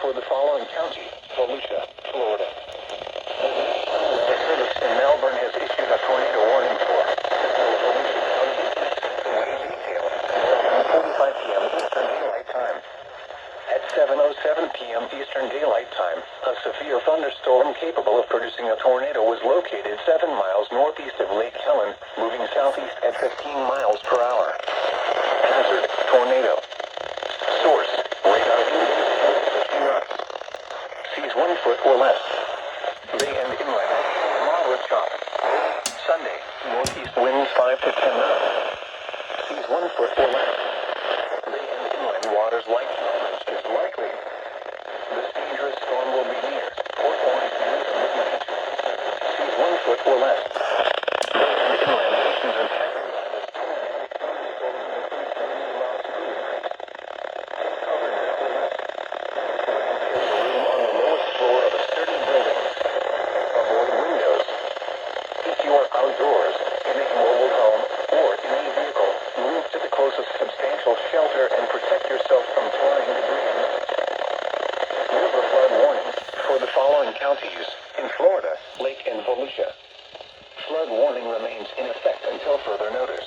for the following county: Volusia, Florida. The service in Melbourne has issued a tornado warning for Volusia County. The way detail: 45 p.m. Eastern Daylight Time. At 7:07 p.m. Eastern Daylight Time, a severe thunderstorm capable of producing a tornado was located 7 miles northeast of Lake Helen, moving southeast at 15 miles per hour. Hazard: tornado. Source: radar indicates 50 knots. Seas 1 foot or less. Bay and inland, moderate chop. Sunday, northeast winds 5 to 10 knots. Seas 1 foot or less. Bay and inland waters light chop is likely. This dangerous storm will be near Port Orange News and Beach. Seas 1 foot or less. Bay and inland oceans and Texas. Outdoors, in a mobile home, or in a vehicle, move to the closest substantial shelter and protect yourself from flying debris. River flood warning for the following counties in Florida: Lake and Volusia. Flood warning remains in effect until further notice.